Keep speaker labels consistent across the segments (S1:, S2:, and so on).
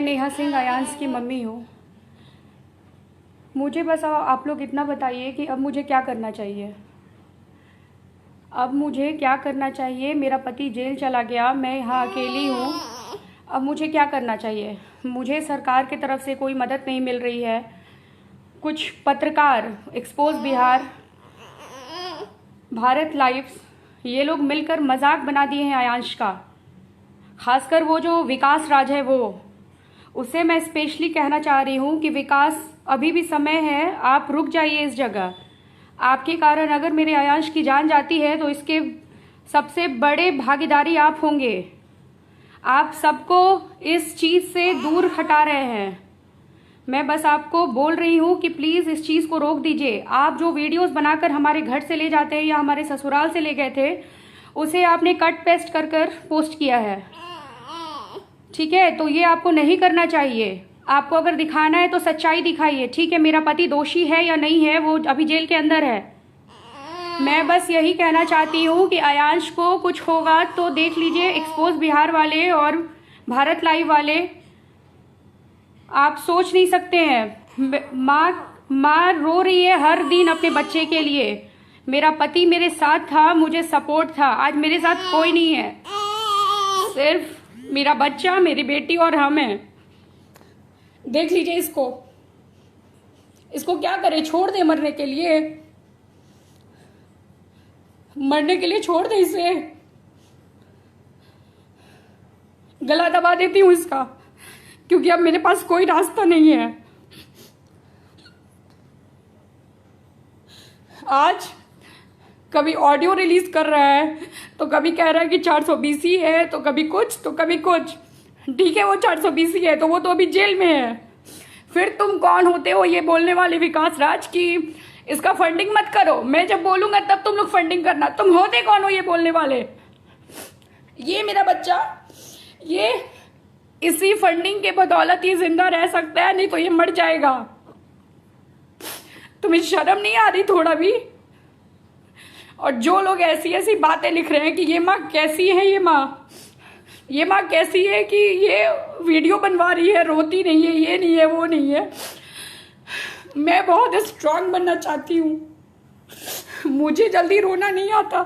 S1: नेहा सिंह अयांश की मम्मी हूँ। मुझे बस आप लोग इतना बताइए कि अब मुझे क्या करना चाहिए। अब मुझे क्या करना चाहिए? मेरा पति जेल चला गया, मैं यहाँ अकेली हूँ। अब मुझे क्या करना चाहिए? मुझे सरकार की तरफ से कोई मदद नहीं मिल रही है। कुछ पत्रकार, एक्सपोज बिहार, भारत लाइव, ये लोग मिलकर मजाक बना दिए हैं अयांश का। खासकर वो जो विकास राज है, वो उसे मैं स्पेशली कहना चाह रही हूँ कि विकास, अभी भी समय है, आप रुक जाइए इस जगह। आपके कारण अगर मेरे अयांश की जान जाती है तो इसके सबसे बड़े भागीदारी आप होंगे। आप सबको इस चीज़ से दूर हटा रहे हैं। मैं बस आपको बोल रही हूँ कि प्लीज़ इस चीज़ को रोक दीजिए। आप जो वीडियोस बनाकर हमारे घर से ले जाते हैं या हमारे ससुराल से ले गए थे, उसे आपने कट पेस्ट कर कर पोस्ट किया है, ठीक है? तो ये आपको नहीं करना चाहिए। आपको अगर दिखाना है तो सच्चाई दिखाइए, ठीक है? मेरा पति दोषी है या नहीं है, वो अभी जेल के अंदर है। मैं बस यही कहना चाहती हूँ कि अयांश को कुछ होगा तो देख लीजिए, एक्सपोज बिहार वाले और भारत लाइव वाले, आप सोच नहीं सकते हैं। माँ रो रही है हर दिन अपने बच्चे के लिए। मेरा पति मेरे साथ था, मुझे सपोर्ट था। आज मेरे साथ कोई नहीं है, सिर्फ मेरा बच्चा, मेरी बेटी और हम हैं। देख लीजिए इसको क्या करे? छोड़ दे मरने के लिए? मरने के लिए छोड़ दे इसे? गला दबा देती हूँ इसका, क्योंकि अब मेरे पास कोई रास्ता नहीं है। आज कभी ऑडियो रिलीज कर रहा है, तो कभी कह रहा है कि 420 ही है, तो कभी कुछ तो कभी कुछ। ठीक है, वो 420 ही है तो वो तो अभी जेल में है। फिर तुम कौन होते हो ये बोलने वाले विकास राज की इसका फंडिंग मत करो? मैं जब बोलूंगा तब तुम लोग फंडिंग करना। तुम होते कौन हो ये बोलने वाले? ये मेरा बच्चा, ये इसी फंडिंग के बदौलत ही जिंदा रह सकता है, नहीं तो ये मर जाएगा। तुम्हें शर्म नहीं आ रही थोड़ा भी? और जो लोग ऐसी ऐसी बातें लिख रहे हैं कि ये माँ कैसी है, ये माँ कैसी है कि ये वीडियो बनवा रही है, रोती नहीं है, ये नहीं है, वो नहीं है। मैं बहुत स्ट्रांग बनना चाहती हूँ, मुझे जल्दी रोना नहीं आता,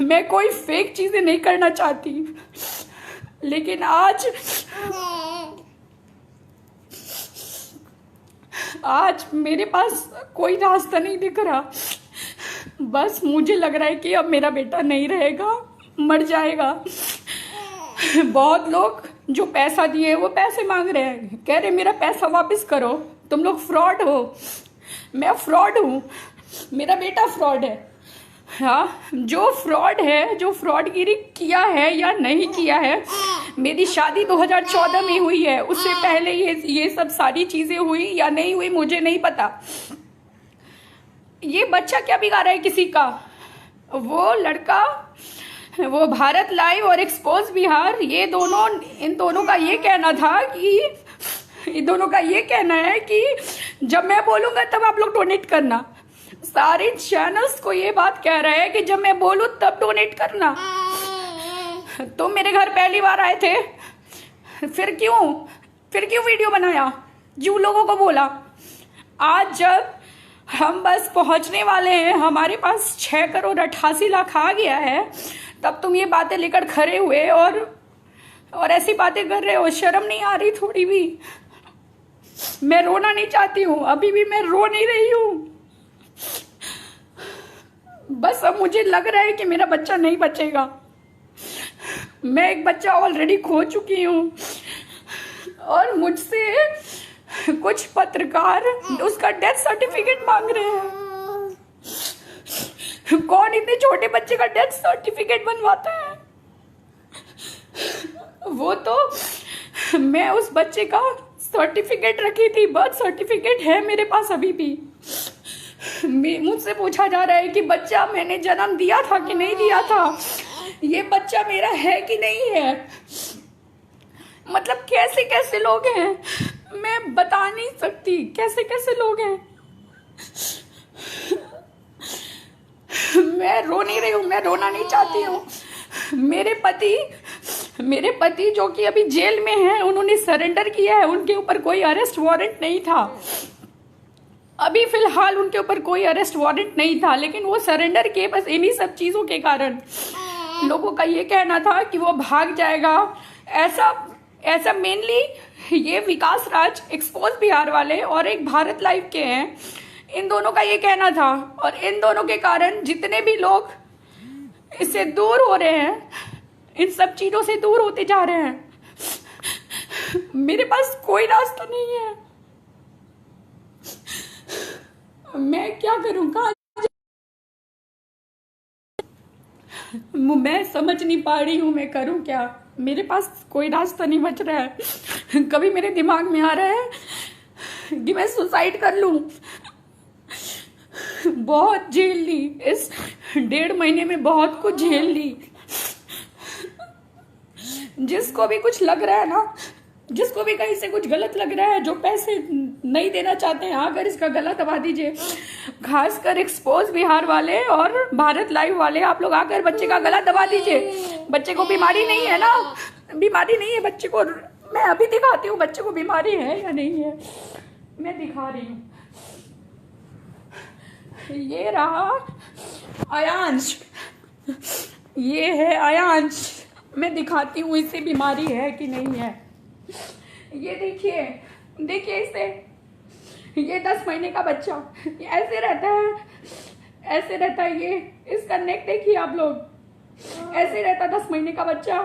S1: मैं कोई फेक चीजें नहीं करना चाहती, लेकिन आज मेरे पास कोई रास्ता नहीं दिख रहा। बस मुझे लग रहा है कि अब मेरा बेटा नहीं रहेगा, मर जाएगा। बहुत लोग जो पैसा दिए वो पैसे मांग रहे हैं, कह रहे मेरा पैसा वापस करो, तुम लोग फ्रॉड हो। मैं फ्रॉड हूँ, मेरा बेटा फ्रॉड है। हाँ, जो फ्रॉड है, जो फ्रॉडगिरी किया है या नहीं किया है, मेरी शादी 2014 में हुई है, उससे पहले ये सब सारी चीजें हुई या नहीं हुई मुझे नहीं पता। ये बच्चा क्या बिगाड़ा है किसी का? वो लड़का, वो भारत लाइव और एक्सपोज बिहार, ये दोनों, इन दोनों का ये कहना था कि, इन दोनों का ये कहना है कि जब मैं बोलूंगा तब आप लोग डोनेट करना। सारे चैनल्स को ये बात कह रहे हैं कि जब मैं बोलूं तब डोनेट करना। तुम मेरे घर पहली बार आए थे, फिर क्यों वीडियो बनाया, जो लोगों को बोला? आज जब हम बस पहुंचने वाले हैं, हमारे पास 6 करोड़ 88 लाख आ गया है, तब तुम ये बातें लेकर खड़े हुए और ऐसी बातें कर रहे हो। शर्म नहीं आ रही थोड़ी भी? मैं रोना नहीं चाहती हूँ, अभी भी मैं रो नहीं रही हूँ। बस अब मुझे लग रहा है कि मेरा बच्चा नहीं बचेगा। मैं एक बच्चा ऑलरेडी खो चुकी हूँ और मुझसे कुछ पत्रकार उसका डेथ सर्टिफिकेट मांग रहे हैं। कौन इतने छोटे बच्चे का डेथ सर्टिफिकेट बनवाता है? वो तो मैं उस बच्चे का सर्टिफिकेट रखी थी, बर्थ सर्टिफिकेट है मेरे पास अभी भी। मुझसे पूछा जा रहा है कि बच्चा मैंने जन्म दिया था कि नहीं दिया था, ये बच्चा मेरा है कि नहीं है। मतलब कैसे कैसे लोग हैं, मैं बता नहीं सकती कैसे कैसे लोग हैं। मैं रो नहीं रही हूँ, मैं रोना नहीं चाहती हूँ। मेरे पति मेरे पति जो कि अभी जेल में हैं, उन्होंने सरेंडर किया है। उनके ऊपर कोई अरेस्ट वारंट नहीं था, अभी फिलहाल उनके ऊपर कोई अरेस्ट वारंट नहीं था, लेकिन वो सरेंडर किए बस इन्हीं सब चीज़ों के कारण। लोगों का ये कहना था कि वो भाग जाएगा। ऐसा मेनली ये विकास राज एक्सपोज बिहार वाले और एक भारत लाइव के हैं, इन दोनों का ये कहना था। और इन दोनों के कारण जितने भी लोग इससे दूर हो रहे हैं, इन सब चीज़ों से दूर होते जा रहे हैं। मेरे पास कोई रास्ता नहीं है, मैं क्या करूं? कहाँ मैं समझ नहीं पा रही हूँ मैं करूँ क्या। मेरे पास कोई रास्ता नहीं बच रहा है। कभी मेरे दिमाग में आ रहा है कि मैं सुसाइड कर लूं। बहुत झेल ली, इस 1.5 महीने में बहुत कुछ झेल ली। जिसको भी कुछ लग रहा है ना, जिसको भी कहीं से कुछ गलत लग रहा है, जो पैसे नहीं देना चाहते हैं, आकर इसका गला दबा दीजिए। खासकर एक्सपोज बिहार वाले और भारत लाइव वाले, आप लोग आकर बच्चे का गला दबा दीजिए। बच्चे को बीमारी नहीं है ना, बीमारी नहीं है बच्चे को। मैं अभी दिखाती हूँ बच्चे को बीमारी है या नहीं है, मैं दिखा रही हूँ। ये रहा आयांश, ये है आयांश। मैं दिखाती हूँ इसे बीमारी है कि नहीं है। ये देखिए, देखिए इसे, ये 10 महीने का बच्चा ऐसे रहता है, ऐसे रहता है। ये इसका नेक देखिए आप लोग, ऐसे रहता 10 महीने का बच्चा।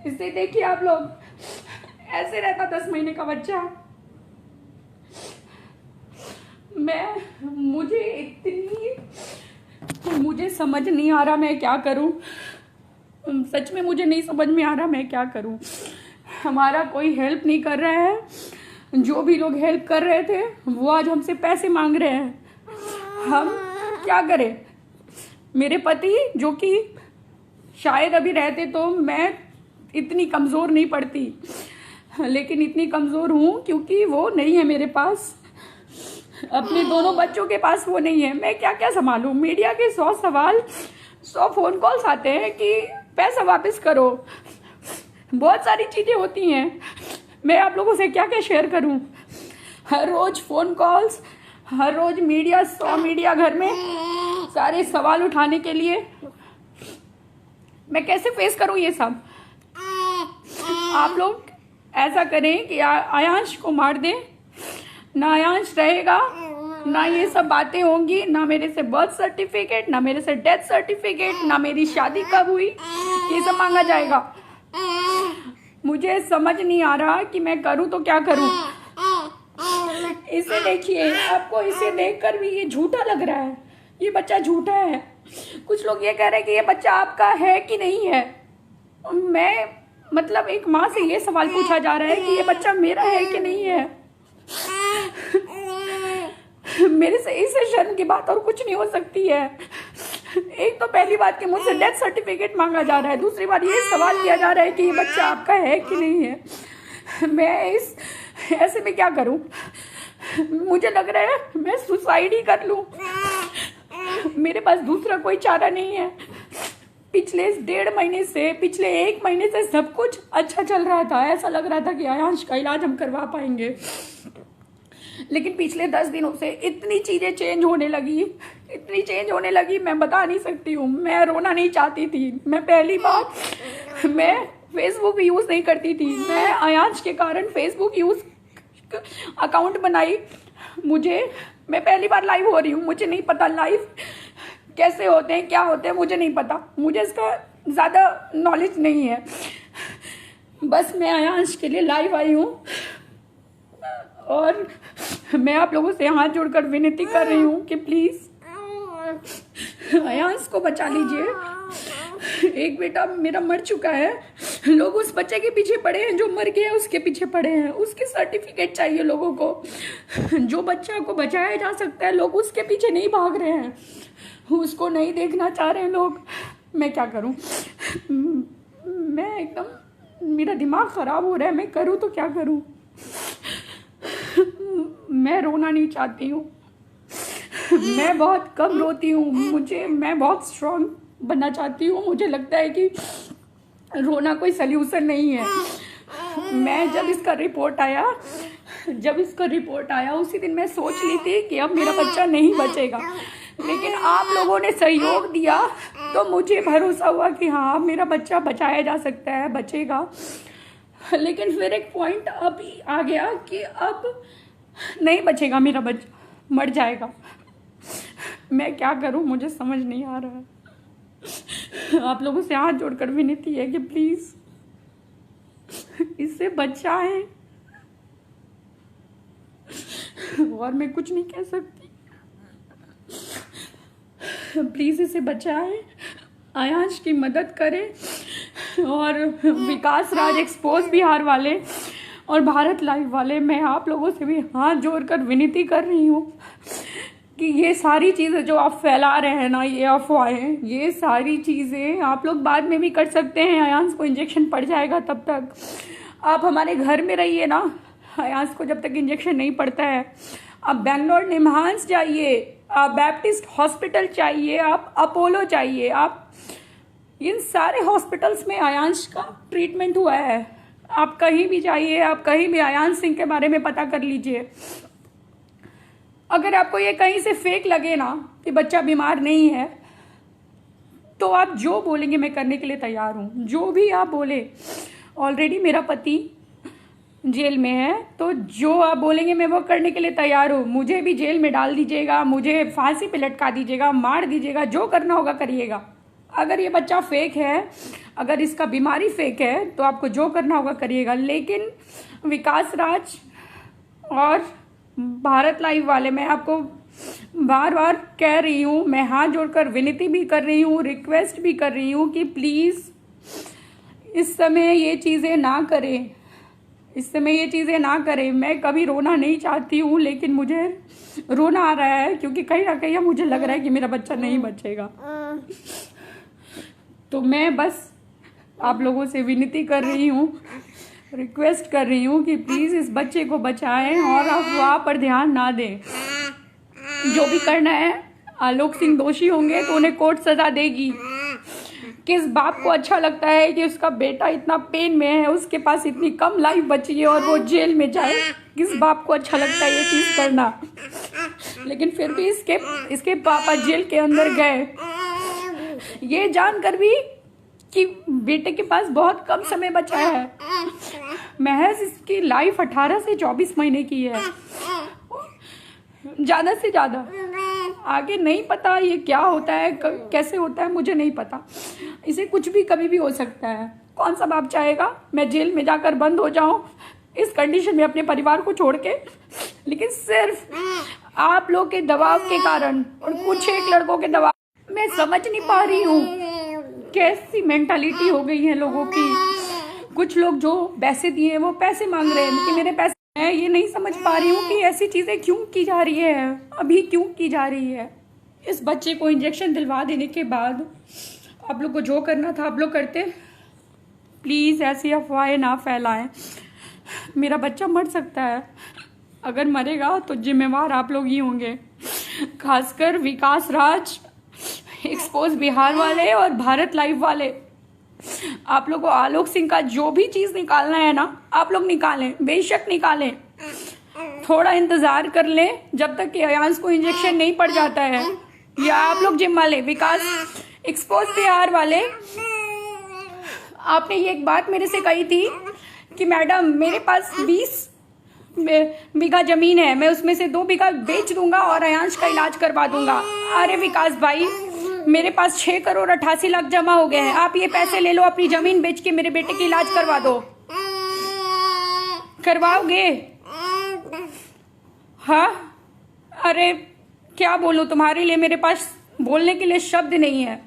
S1: इसे देखिए आप लोग, ऐसे रहता 10 महीने का बच्चा। मुझे समझ नहीं आ रहा मैं क्या करूं। सच में मुझे नहीं समझ में आ रहा मैं क्या करूं। हमारा कोई हेल्प नहीं कर रहा है। जो भी लोग हेल्प कर रहे थे वो आज हमसे पैसे मांग रहे हैं। हम क्या करें? मेरे पति जो कि शायद अभी रहते तो मैं इतनी कमज़ोर नहीं पड़ती, लेकिन इतनी कमज़ोर हूँ क्योंकि वो नहीं है मेरे पास। अपने दोनों बच्चों के पास वो नहीं है। मैं क्या क्या संभालूं? मीडिया के 100 सवाल, 100 फोन कॉल्स आते हैं कि पैसा वापस करो। बहुत सारी चीज़ें होती हैं, मैं आप लोगों से क्या क्या शेयर करूं। हर रोज फोन कॉल्स, हर रोज मीडिया, 100 मीडिया घर में, सारे सवाल उठाने के लिए। मैं कैसे फेस करूं ये सब? आप लोग ऐसा करें कि आयांश को मार दें, ना आयांश रहेगा, ना ये सब बातें होंगी, ना मेरे से बर्थ सर्टिफिकेट, ना मेरे से डेथ सर्टिफिकेट, ना मेरी शादी कब हुई, ये सब मांगा जाएगा। मुझे समझ नहीं आ रहा कि मैं करूं तो क्या करूं। इसे देखिए, आपको इसे देखकर भी ये झूठा लग रहा है। ये बच्चा झूठा है। कुछ लोग ये कह रहे हैं कि ये बच्चा आपका है कि नहीं है। मैं मतलब एक माँ से ये सवाल पूछा जा रहा है कि ये बच्चा मेरा है कि नहीं है। मेरे से इससे शर्म की बात और कुछ नहीं हो सकती है। एक तो पहली बात कि मुझसे डेथ सर्टिफिकेट मांगा जा रहा है, दूसरी बात ये सवाल किया जा रहा है कि ये बच्चा आपका है कि नहीं है। मैं इस ऐसे में क्या करूं? मुझे लग रहा है मैं सुसाइड ही कर लूं। मेरे पास दूसरा कोई चारा नहीं है। पिछले 1.5 महीने से, पिछले 1 महीने से सब कुछ अच्छा चल रहा था। ऐसा लग रहा था कि आयांश का इलाज हम करवा पाएंगे, लेकिन पिछले 10 दिनों से इतनी चीज़ें चेंज होने लगी, इतनी चेंज होने लगी, मैं बता नहीं सकती हूँ। मैं रोना नहीं चाहती थी। मैं पहली बार मैं फेसबुक यूज़ नहीं करती थी। मैं आयांश के कारण फेसबुक यूज़ अकाउंट बनाई। मैं पहली बार लाइव हो रही हूँ। मुझे नहीं पता लाइव कैसे होते हैं, क्या होते हैं, मुझे नहीं पता। मुझे इसका ज़्यादा नॉलेज नहीं है। बस मैं आयांश के लिए लाइव आई हूँ और मैं आप लोगों से हाथ जोड़कर विनती कर रही हूँ कि प्लीज़ आयांश को बचा लीजिए। एक बेटा मेरा मर चुका है। लोग उस बच्चे के पीछे पड़े हैं, जो मर गया उसके पीछे पड़े हैं। उसके सर्टिफिकेट चाहिए लोगों को। जो बच्चा को बचाया जा सकता है, लोग उसके पीछे नहीं भाग रहे हैं, उसको नहीं देखना चाह रहे हैं लोग। मैं क्या करूं? मैं एकदम, मेरा दिमाग ख़राब हो रहा है। मैं करूं तो क्या करूं? मैं रोना नहीं चाहती हूँ। मैं बहुत कम रोती हूँ। मैं बहुत स्ट्रांग बनना चाहती हूँ। मुझे लगता है कि रोना कोई सल्यूशन नहीं है। मैं जब इसका रिपोर्ट आया उसी दिन मैं सोच ली थी कि अब मेरा बच्चा नहीं बचेगा, लेकिन आप लोगों ने सहयोग दिया तो मुझे भरोसा हुआ कि हाँ मेरा बच्चा बचाया जा सकता है, बचेगा। लेकिन फिर एक पॉइंट अभी आ गया कि अब नहीं बचेगा मेरा बच्चा, मर जाएगा। मैं क्या करूं, मुझे समझ नहीं आ रहा है। आप लोगों से हाथ जोड़कर विनती है कि प्लीज इससे बचाएं, और मैं कुछ नहीं कह सकती। प्लीज इसे बचाएं, आयांश की मदद करें। और विकास राज एक्सपोज बिहार वाले और भारत लाइव वाले, मैं आप लोगों से भी हाथ जोड़कर विनती कर रही हूँ कि ये सारी चीज़ें जो आप फैला रहे हैं ना, ये अफवाहें, ये सारी चीज़ें आप लोग बाद में भी कर सकते हैं। आयांश को इंजेक्शन पड़ जाएगा, तब तक आप हमारे घर में रहिए ना। आयांश को जब तक इंजेक्शन नहीं पड़ता है, आप बेंगलोर निम्हांस जाइए, आप बैप्टिस्ट हॉस्पिटल चाहिए, आप अपोलो चाहिए, आप इन सारे हॉस्पिटल्स में आयांश का ट्रीटमेंट हुआ है। आप कहीं भी जाइए, आप कहीं भी आयांश सिंह के बारे में पता कर लीजिए। अगर आपको ये कहीं से फेक लगे ना कि बच्चा बीमार नहीं है, तो आप जो बोलेंगे मैं करने के लिए तैयार हूँ। जो भी आप बोले, ऑलरेडी मेरा पति जेल में है, तो जो आप बोलेंगे मैं वो करने के लिए तैयार हूँ। मुझे भी जेल में डाल दीजिएगा, मुझे फांसी पे लटका दीजिएगा, मार दीजिएगा, जो करना होगा करिएगा। अगर ये बच्चा फेक है, अगर इसका बीमारी फेक है, तो आपको जो करना होगा करिएगा। लेकिन विकास राज और भारत लाइव वाले, मैं आपको बार बार कह रही हूँ, मैं हाथ जोड़कर विनती भी कर रही हूँ, रिक्वेस्ट भी कर रही हूँ कि प्लीज़ इस समय ये चीज़ें ना करें, इस समय ये चीज़ें ना करें। मैं कभी रोना नहीं चाहती हूँ, लेकिन मुझे रोना आ रहा है क्योंकि कहीं ना कहीं मुझे लग रहा है कि मेरा बच्चा नहीं बचेगा। तो मैं बस आप लोगों से विनती कर रही हूँ, रिक्वेस्ट कर रही हूँ कि प्लीज़ इस बच्चे को बचाएं और अफवाह पर ध्यान ना दें। जो भी करना है, आलोक सिंह दोषी होंगे तो उन्हें कोर्ट सजा देगी। किस बाप को अच्छा लगता है कि उसका बेटा इतना पेन में है, उसके पास इतनी कम लाइफ बची है और वो जेल में जाए? किस बाप को अच्छा लगता है ये चीज़ करना? लेकिन फिर भी इसके पापा जेल के अंदर गए, ये जानकर भी कि बेटे के पास बहुत कम समय बचा है। महज इसकी लाइफ 18 से 24 महीने की है, ज़्यादा से ज़्यादा। आगे नहीं पता ये क्या होता है, कैसे होता है, मुझे नहीं पता। इसे कुछ भी कभी भी हो सकता है। कौन सा बाप चाहेगा मैं जेल में जाकर बंद हो जाऊं इस कंडीशन में अपने परिवार को छोड़ के? लेकिन सिर्फ आप लोग के दबाव के कारण और कुछ एक लड़कों के दबाव, मैं समझ नहीं पा रही हूँ कैसी मेंटालिटी हो गई है लोगों की। कुछ लोग जो पैसे दिए वो पैसे मांग रहे हैं कि मेरे पैसे, मैं ये नहीं समझ पा रही हूँ कि ऐसी चीज़ें क्यों की जा रही है, अभी क्यों की जा रही है। इस बच्चे को इंजेक्शन दिलवा देने के बाद आप लोग को जो करना था आप लोग करते। प्लीज़ ऐसी अफवाहें ना फैलाएं। मेरा बच्चा मर सकता है, अगर मरेगा तो जिम्मेवार आप लोग ही होंगे, खासकर विकास राज एक्सपोज बिहार वाले और भारत लाइव वाले। आप लोग को आलोक सिंह का जो भी चीज़ निकालना है ना, आप लोग निकालें, बेशक निकालें। थोड़ा इंतज़ार कर लें जब तक कि आयांश को इंजेक्शन नहीं पड़ जाता है, या आप लोग जिम्मा लें। विकास एक्सपोज बिहार वाले, आपने ये एक बात मेरे से कही थी कि मैडम मेरे पास 20 बीघा ज़मीन है, मैं उसमें से 2 बीघा बेच दूंगा और आयांश का इलाज करवा दूंगा। अरे विकास भाई, मेरे पास 6 करोड़ 88 लाख जमा हो गए हैं, आप ये पैसे ले लो, अपनी जमीन बेच के मेरे बेटे की इलाज करवा दो। करवाओगे? हाँ, अरे क्या बोलूं, तुम्हारे लिए मेरे पास बोलने के लिए शब्द नहीं है।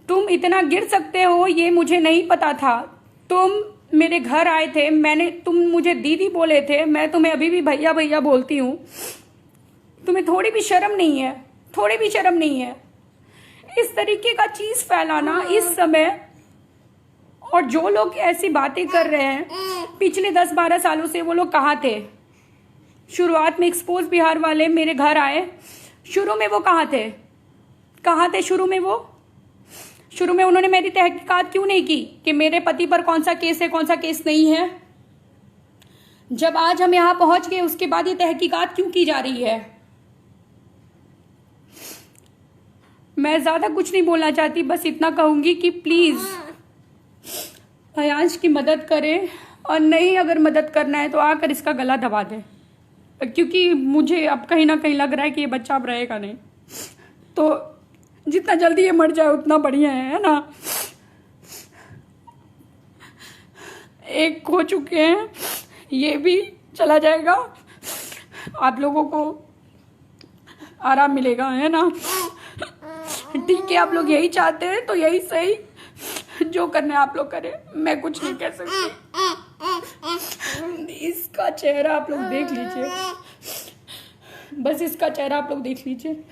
S1: तुम इतना गिर सकते हो ये मुझे नहीं पता था। तुम मेरे घर आए थे, तुम मुझे दीदी बोले थे, मैं तुम्हें अभी भी भैया भैया बोलती हूँ। तुम्हें थोड़ी भी शर्म नहीं है, थोड़ी भी शर्म नहीं है इस तरीके का चीज फैलाना इस समय। और जो लोग ऐसी बातें कर रहे हैं, पिछले 10-12 सालों से वो लोग कहाँ थे? शुरुआत में एक्सपोज बिहार वाले मेरे घर आए, शुरू में वो कहाँ थे? कहाँ थे शुरू में? वो शुरू में उन्होंने मेरी तहकीकात क्यों नहीं की कि मेरे पति पर कौन सा केस है, कौन सा केस नहीं है? जब आज हम यहां पहुंच गए उसके बाद ये तहकीकात क्यों की जा रही है? मैं ज्यादा कुछ नहीं बोलना चाहती, बस इतना कहूंगी कि प्लीज अयांश की मदद करें, और नहीं अगर मदद करना है तो आकर इसका गला दबा दें, क्योंकि मुझे अब कहीं ना कहीं लग रहा है कि ये बच्चा अब रहेगा नहीं। तो जितना जल्दी ये मर जाए उतना बढ़िया है ना। एक खो चुके हैं, ये भी चला जाएगा, आप लोगों को आराम मिलेगा, है ना। ठीक है, आप लोग यही चाहते हैं तो यही सही, जो करना है आप लोग करें, मैं कुछ नहीं कह सकती। इसका चेहरा आप लोग देख लीजिए, बस इसका चेहरा आप लोग देख लीजिए।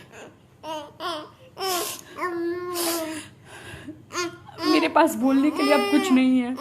S1: मेरे पास बोलने के लिए अब कुछ नहीं है।